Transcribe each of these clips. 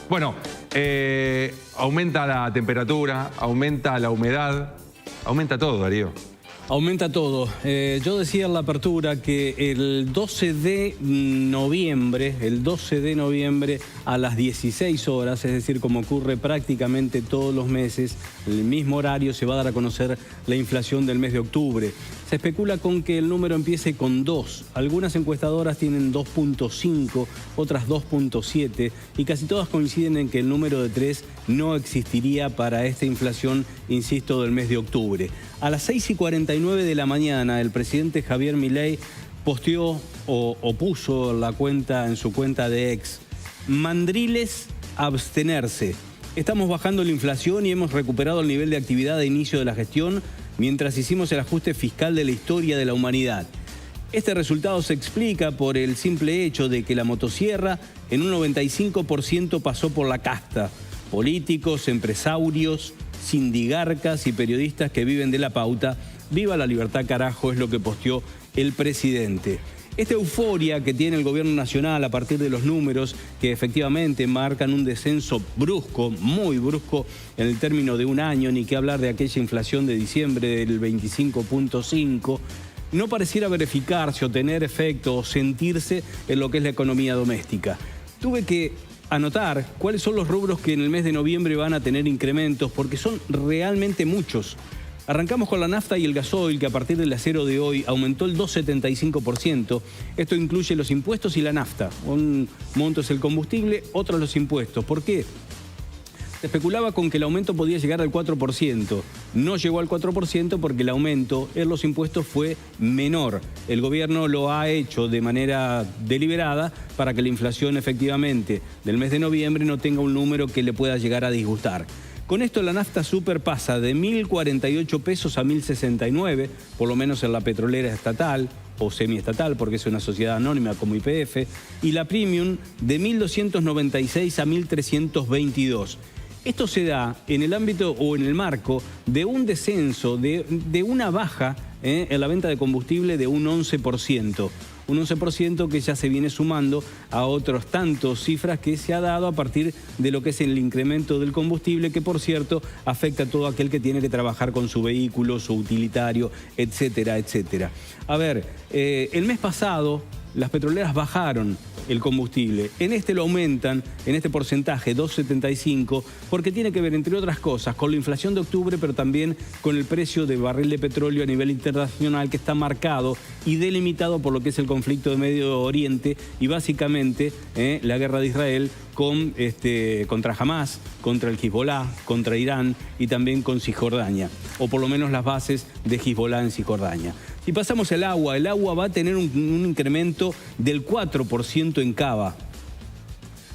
Bueno, aumenta la temperatura, aumenta la humedad, aumenta todo, Darío. Aumenta todo. Yo decía en la apertura que el 12 de noviembre a las 16 horas, es decir, como ocurre prácticamente todos los meses, el mismo horario se va a dar a conocer la inflación del mes de octubre. Se especula con que el número empiece con 2. Algunas encuestadoras tienen 2.5, otras 2.7 y casi todas coinciden en que el número de 3 no existiría para esta inflación, insisto, del mes de octubre. A las 6:49 de la mañana, el presidente Javier Milei posteó o puso en su cuenta de X: mandriles, abstenerse. Estamos bajando la inflación y hemos recuperado el nivel de actividad de inicio de la gestión mientras hicimos el ajuste fiscal de la historia de la humanidad. Este resultado se explica por el simple hecho de que la motosierra en un 95% pasó por la casta: políticos, empresarios, sindigarcas y periodistas que viven de la pauta. Viva la libertad, carajo, es lo que posteó el presidente. Esta euforia que tiene el gobierno nacional a partir de los números que efectivamente marcan un descenso brusco, muy brusco, en el término de un año, ni que hablar de aquella inflación de diciembre del 25.5, no pareciera verificarse o tener efecto o sentirse en lo que es la economía doméstica. Tuve que anotar cuáles son los rubros que en el mes de noviembre van a tener incrementos, porque son realmente muchos. Arrancamos con la nafta y el gasoil, que a partir del acero de hoy aumentó el 2,75%. Esto incluye los impuestos y la nafta. Un monto es el combustible, otro los impuestos. ¿Por qué? Se especulaba con que el aumento podía llegar al 4%. No llegó al 4% porque el aumento en los impuestos fue menor. El gobierno lo ha hecho de manera deliberada para que la inflación efectivamente del mes de noviembre no tenga un número que le pueda llegar a disgustar. Con esto la nafta super pasa de 1.048 pesos a 1.069, por lo menos en la petrolera estatal o semiestatal, porque es una sociedad anónima como YPF, y la premium de 1.296 a 1.322. Esto se da en el ámbito o en el marco de un descenso, de una baja en la venta de combustible de un 11%. Un 11% que ya se viene sumando a otros tantos cifras que se ha dado a partir de lo que es el incremento del combustible, que por cierto afecta a todo aquel que tiene que trabajar con su vehículo, su utilitario, etcétera, etcétera. A ver, el mes pasado las petroleras bajaron el combustible. En este lo aumentan, en este porcentaje, 2,75, porque tiene que ver, entre otras cosas, con la inflación de octubre, pero también con el precio del barril de petróleo a nivel internacional, que está marcado y delimitado por lo que es el conflicto de Medio Oriente y básicamente la guerra de Israel contra Hamas, contra el Hezbollah, contra Irán y también con Cisjordania, o por lo menos las bases de Hezbollah en Cisjordania. Si pasamos el agua va a tener un incremento del 4% en Cava.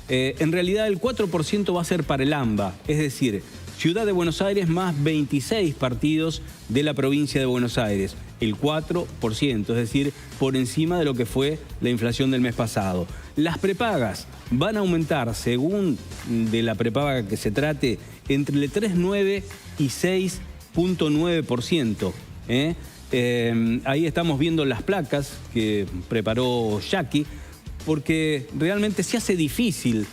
En realidad el 4% va a ser para el AMBA, es decir, Ciudad de Buenos Aires más 26 partidos de la provincia de Buenos Aires. El 4%, es decir, por encima de lo que fue la inflación del mes pasado. Las prepagas van a aumentar, según de la prepaga que se trate, entre el 3,9 y 6,9%. Ahí estamos viendo las placas que preparó Jackie, porque realmente se hace difícil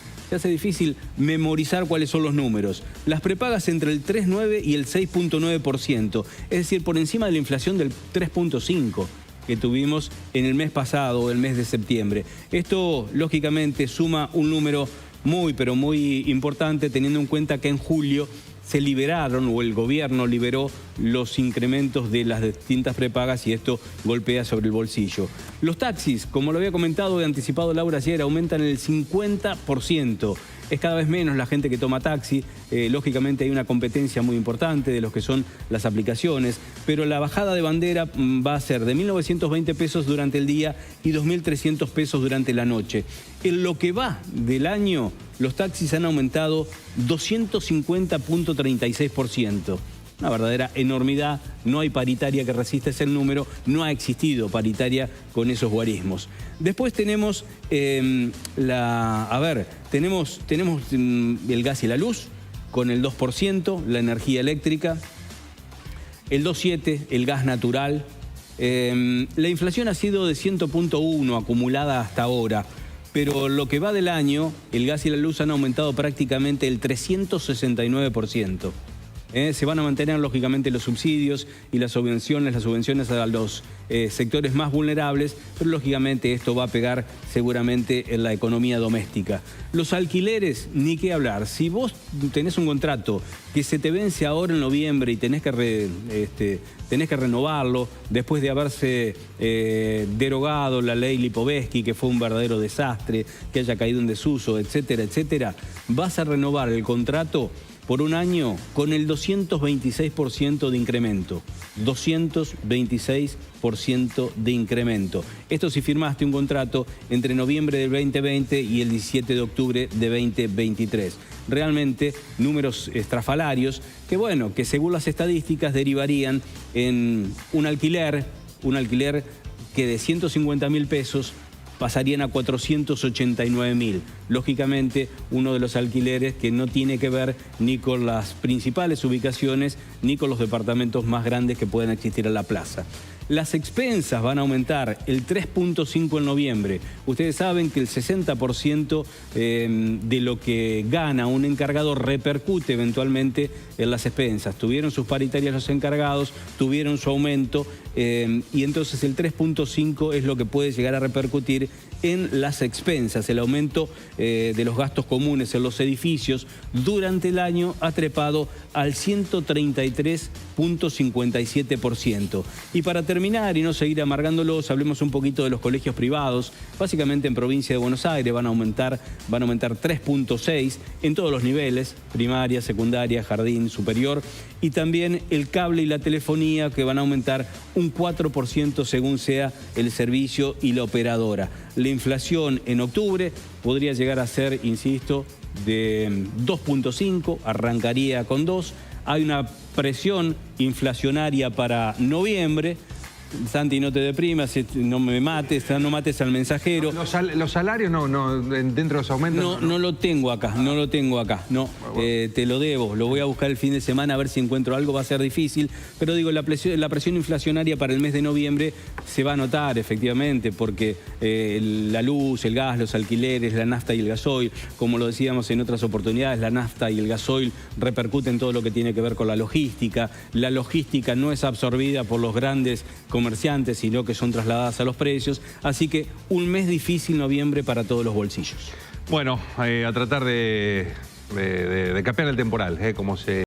memorizar cuáles son los números. Las prepagas entre el 3,9 y el 6,9%, es decir, por encima de la inflación del 3,5% que tuvimos en el mes pasado, el mes de septiembre. Esto, lógicamente, suma un número muy, pero muy importante, teniendo en cuenta que en julio se liberaron, o el gobierno liberó, los incrementos de las distintas prepagas y esto golpea sobre el bolsillo. Los taxis, como lo había comentado y anticipado Laura ayer, aumentan el 50%. Es cada vez menos la gente que toma taxi. Lógicamente hay una competencia muy importante de los que son las aplicaciones, pero la bajada de bandera va a ser de 1.920 pesos durante el día y 2.300 pesos durante la noche. En lo que va del año, los taxis han aumentado 250,36%. Una verdadera enormidad. No hay paritaria que resista ese número, no ha existido paritaria con esos guarismos. Después tenemos tenemos el gas y la luz con el 2%, la energía eléctrica, el 2,7%, el gas natural. La inflación ha sido de 100,1 acumulada hasta ahora. pero lo que va del año, el gas y la luz han aumentado prácticamente el 369%. Se van a mantener lógicamente los subsidios y las subvenciones a los sectores más vulnerables, pero lógicamente esto va a pegar seguramente en la economía doméstica. Los alquileres, ni qué hablar. Si vos tenés un contrato que se te vence ahora en noviembre y tenés que renovarlo después de haberse derogado la ley Lipovetsky, que fue un verdadero desastre, que haya caído en desuso, etcétera, etcétera, vas a renovar el contrato por un año con el 226% de incremento. 226% de incremento. Esto si firmaste un contrato entre noviembre del 2020 y el 17 de octubre de 2023. Realmente números estrafalarios que, bueno, que según las estadísticas derivarían en un alquiler que de 150.000 pesos pasarían a 489.000. Lógicamente, uno de los alquileres que no tiene que ver ni con las principales ubicaciones ni con los departamentos más grandes que puedan existir en la plaza. Las expensas van a aumentar el 3.5 en noviembre. Ustedes saben que el 60% de lo que gana un encargado repercute eventualmente en las expensas. Tuvieron sus paritarias los encargados, tuvieron su aumento y entonces el 3.5 es lo que puede llegar a repercutir en las expensas. El aumento de los gastos comunes en los edificios durante el año ha trepado al 133.57%. Y para terminar y no seguir amargándolos, hablemos un poquito de los colegios privados. Básicamente en provincia de Buenos Aires van a aumentar 3.6 en todos los niveles, primaria, secundaria, jardín, superior, y también el cable y la telefonía, que van a aumentar un 4% según sea el servicio y la operadora. La inflación en octubre podría llegar a ser, insisto, de 2.5, arrancaría con 2. Hay una presión inflacionaria para noviembre. Santi, no te deprimas, no me mates, no mates al mensajero. Los salarios no, dentro de los aumentos. No lo tengo acá, no. Te lo debo, lo voy a buscar el fin de semana a ver si encuentro algo, va a ser difícil. Pero digo, la presión inflacionaria para el mes de noviembre se va a notar efectivamente, porque la luz, el gas, los alquileres, la nafta y el gasoil, como lo decíamos en otras oportunidades, la nafta y el gasoil repercuten todo lo que tiene que ver con la logística. La logística no es absorbida por los grandes comerciantes, sino que son trasladadas a los precios. Así que un mes difícil noviembre para todos los bolsillos. Bueno, a tratar de capear el temporal, como se